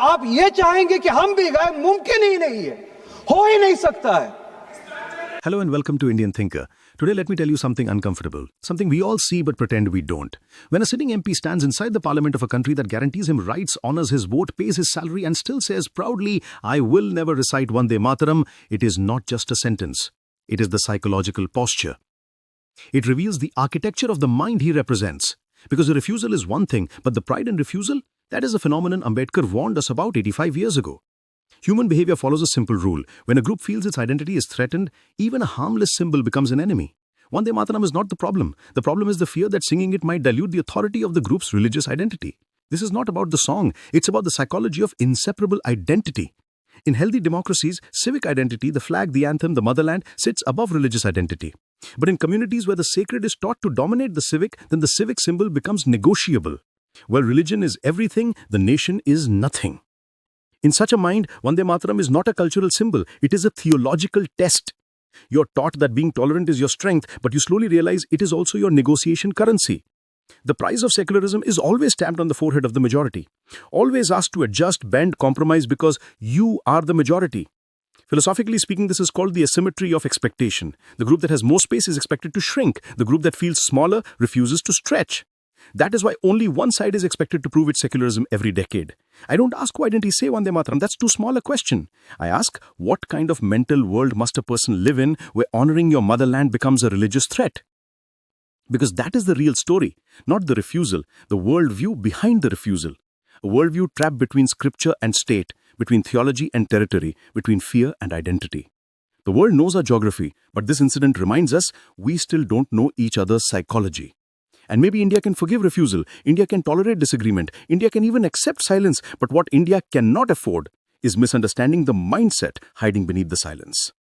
आप ये चाहेंगे कि हम भी गए, मुमकिन ही नहीं है, हो ही नहीं सकता है. Hello and welcome to Indian Thinker. Today let me tell you something uncomfortable, something we all see but pretend we don't. When a sitting MP stands inside the parliament of a country that guarantees him rights, honors his vote, pays his salary and still says proudly, "I will never recite Vandemataram," it is not just a sentence. It is the psychological posture. It reveals the architecture of the mind he represents. Because the refusal is one thing, but the pride in refusal, that is a phenomenon Ambedkar warned us about 85 years ago. Human behavior follows a simple rule. When a group feels its identity is threatened, even a harmless symbol becomes an enemy. Vande Mataram is not the problem. The problem is the fear that singing it might dilute the authority of the group's religious identity. This is not about the song. It's about the psychology of inseparable identity. In healthy democracies, civic identity, the flag, the anthem, the motherland, sits above religious identity. But in communities where the sacred is taught to dominate the civic, then the civic symbol becomes negotiable. Where religion is everything, the nation is nothing. In such a mind, Vande Mataram is not a cultural symbol, it is a theological test. You're taught that being tolerant is your strength, but you slowly realize it is also your negotiation currency. The price of secularism is always stamped on the forehead of the majority. Always asked to adjust, bend, compromise because you are the majority. Philosophically speaking, this is called the asymmetry of expectation. The group that has more space is expected to shrink. The group that feels smaller refuses to stretch. That is why only one side is expected to prove its secularism every decade. I don't ask why didn't he say Vande Mataram, that's too small a question. I ask, what kind of mental world must a person live in where honoring your motherland becomes a religious threat? Because that is the real story, not the refusal, the worldview behind the refusal. A worldview trapped between scripture and state, between theology and territory, between fear and identity. The world knows our geography, but this incident reminds us we still don't know each other's psychology. And maybe India can forgive refusal, India can tolerate disagreement, India can even accept silence, but what India cannot afford is misunderstanding the mindset hiding beneath the silence.